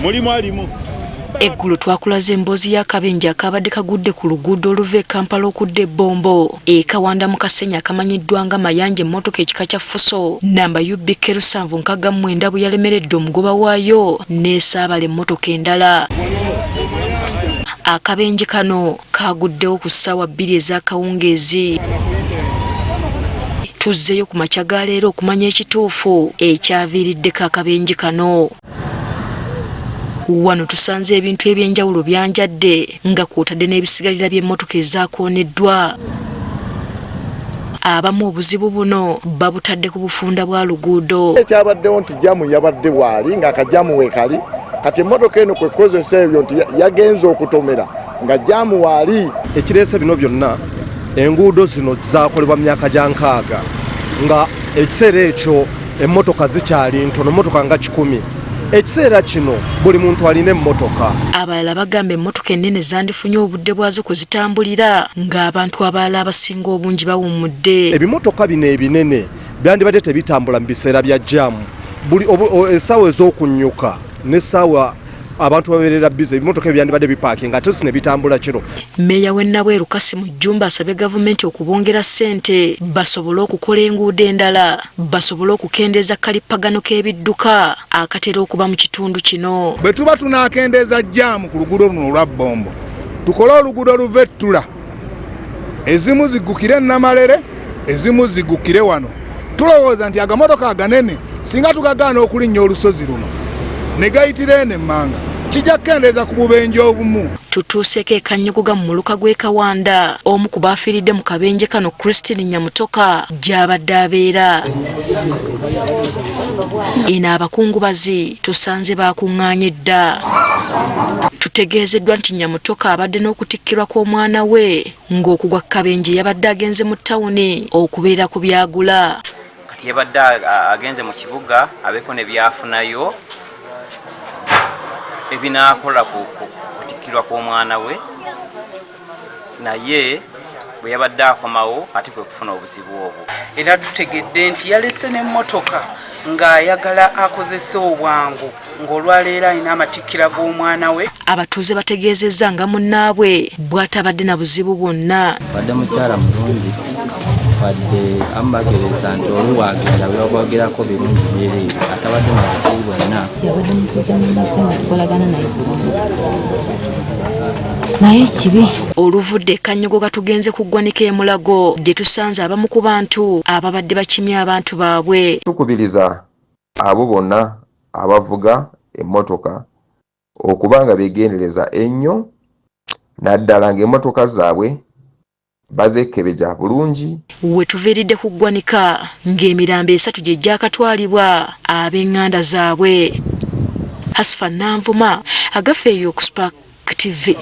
mulimu alimu. Eggulu twakulaze emboozi y'akabenje akabadde kagudde ku luguudo oluva e Kampala okudda e Bombo Kawanda mu Kasenya akamanyiddwa nga Mayanja emmotoka ekika kya Fuso namba UBK 769 bwe yalemeredde omugoba waayo n'esaabala emmotoka endala. Akabenje kano kaguddewo ku ssaawa 2 ez'akawungeezi. Tuzzeyo ku makya ga leero okumanya ekituufu ekyaviiriddeko akabenje kano. Wano tusanze ebintu ebyenjawulo byanjadde nga kwotadde n'ebisigalira by'emmotoka ezakooneddwa. Abamu obuzibu buno babutadde ku bufunda bwa luguudo. Ekyabaddewo nti jamu yabadde waali ng'akajamu weekali kati emmotoka eno kwekozesa ebyo nti yagenze okutomera nga jamu waali. Ekireese bino byonna enguudo zino zaakolebwa mu myaka gya 6 nga ekiseera ekyo emmotoka zikyali ntono, emmotoka nga 10. Ekiseera kino buli muntu alina emmotoka. Abalala bagamba emmotoka ennene zandifunye obudde bwazo kuzitambulira ng'abantu abalala abasinga obungi bawummudde. Ebimotoka bino ebinene byandibadde tebitambula mu biseera bya jaamu. Essaawa ez'okunnyuka n'essaawa abantu babeerera bize ebimotoka byandibadde bipaakinga ate ne bitambula kiro. Meeya w'e Nabweru Kasimu Jjumba asabye gavumenti okubongera ssente basobole okukola enguudo endala, basobole okukendeeza kalippagano k'ebidduka akatera okuba mu kitundu kino. Bwe tuba tunaakendeeza jjaamu ku luguudo luno olwa Bombo, tukole oluguudo luva Ettula, ezimu ziggukire Namalere, ezimu ziggukire wano. Tulowooza nti agamotoka aganene singa tugagaana okulinnya olusozi luno ne gayitira eno emmanga kijja kukendeeza ku bubenje obumu. Tutuuseeko e Kanyogoga mu muluka gw'e Kawanda. Omu ku baafiiridde mu kabenje kano Christine Nyamutoka gy'abadde abeera. Eno abakungubazi tusanze baakuŋŋaanye dda. Tutegeezeddwa nti Nyamutoka abadde n'okutikkirwa kw'omwana we ng'okugwa ku kabenje yabadde agenze mu ttawuni okubeera ku byagula. Kati yabadde agenze mu kibuga abeeko ne byafunayo ebinaakola ku kutikkirwa kw'omwana we, naye bwe yabadde akomawo ate kwe kufuna obuzibu obwo. Era tutegedde nti yalese n'emmotoka ng'ayagala akozese obwangu ng'olwaleero alina amatikkira g'omwana we. Abatuuze bategeezezza nga munnaabwe bw'atabadde na buzibu bwonna. Badde mukyala mulungi wadde ambagereza nti oluwaagenda bwebagerako birungi byeri atabadde na buzibu bwonna. Yabadde mutuuze munnaffe nga tukolagana naye bulungi naye kibi. Oluvudde e Kanyogoga tugenze ku ggwanika e Mulago gye tusanze abamu ku bantu ababadde bakimya abantu baabwe. Tukubiriza abo bonna abavuga emmotoka okuba nga beegendereza ennyo naddala ng'emmotoka zaabwe bazeekebejja bulungi. We tuviiridde ku ggwanika ng'emirambo 3 gye gyakatwalibwa ab'eŋŋanda zaabwe. Hasifa Nanvuma, Agafeeyo ku Spark TV.